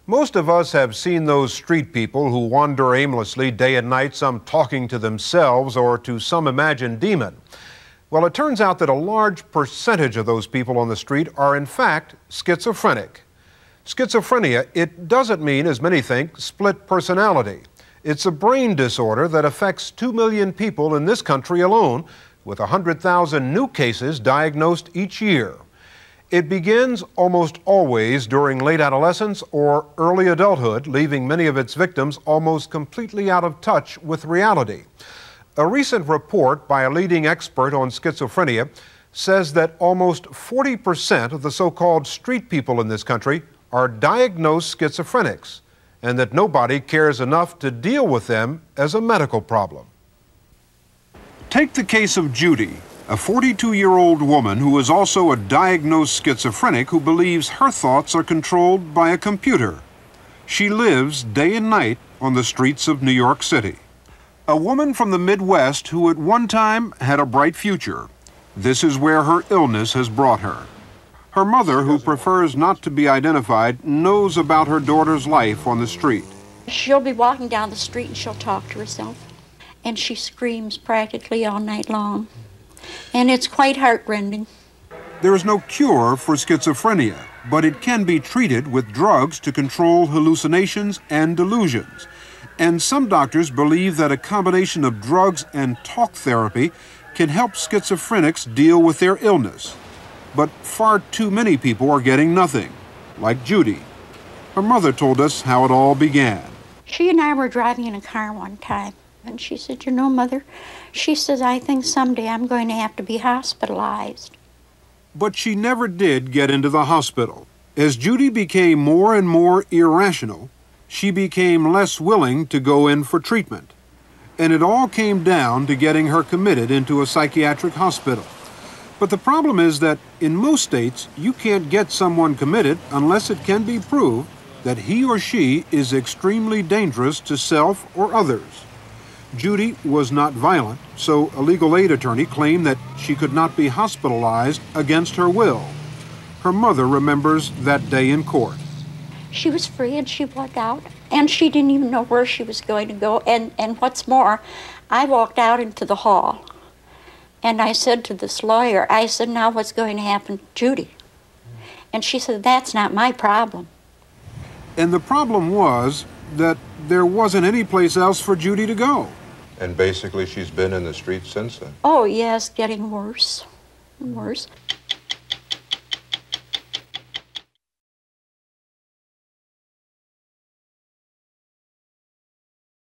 Most of us have seen those street people who wander aimlessly day and night, some talking to themselves or to some imagined demon. Well, it turns out that a large percentage of those people on the street are in fact schizophrenic. Schizophrenia, it doesn't mean, as many think, split personality. It's a brain disorder that affects 2 million people in this country alone, with 100,000 new cases diagnosed each year. It begins almost always during late adolescence or early adulthood, leaving many of its victims almost completely out of touch with reality. A recent report by a leading expert on schizophrenia says that almost 40% of the so-called street people in this country are diagnosed schizophrenics, and that nobody cares enough to deal with them as a medical problem. Take the case of Judy, a 42-year-old woman who is also a diagnosed schizophrenic who believes her thoughts are controlled by a computer. She lives day and night on the streets of New York City. A woman from the Midwest who at one time had a bright future. This is where her illness has brought her. Her mother, who prefers not to be identified, knows about her daughter's life on the street. She'll be walking down the street and she'll talk to herself. And she screams practically all night long. And it's quite heartrending. There is no cure for schizophrenia, but it can be treated with drugs to control hallucinations and delusions. And some doctors believe that a combination of drugs and talk therapy can help schizophrenics deal with their illness. But far too many people are getting nothing, like Judy. Her mother told us how it all began. She and I were driving in a car one time, and she said, "You know, Mother," she says, "I think someday I'm going to have to be hospitalized." But she never did get into the hospital. As Judy became more and more irrational, she became less willing to go in for treatment. And it all came down to getting her committed into a psychiatric hospital. But the problem is that in most states, you can't get someone committed unless it can be proved that he or she is extremely dangerous to self or others. Judy was not violent, so a legal aid attorney claimed that she could not be hospitalized against her will. Her mother remembers that day in court. She was free and she walked out, and she didn't even know where she was going to go. And what's more, I walked out into the hall, and I said to this lawyer, I said, "Now what's going to happen to Judy?" And she said, "That's not my problem." And the problem was that there wasn't any place else for Judy to go. And basically she's been in the streets since then? Oh, yes, getting worse and worse.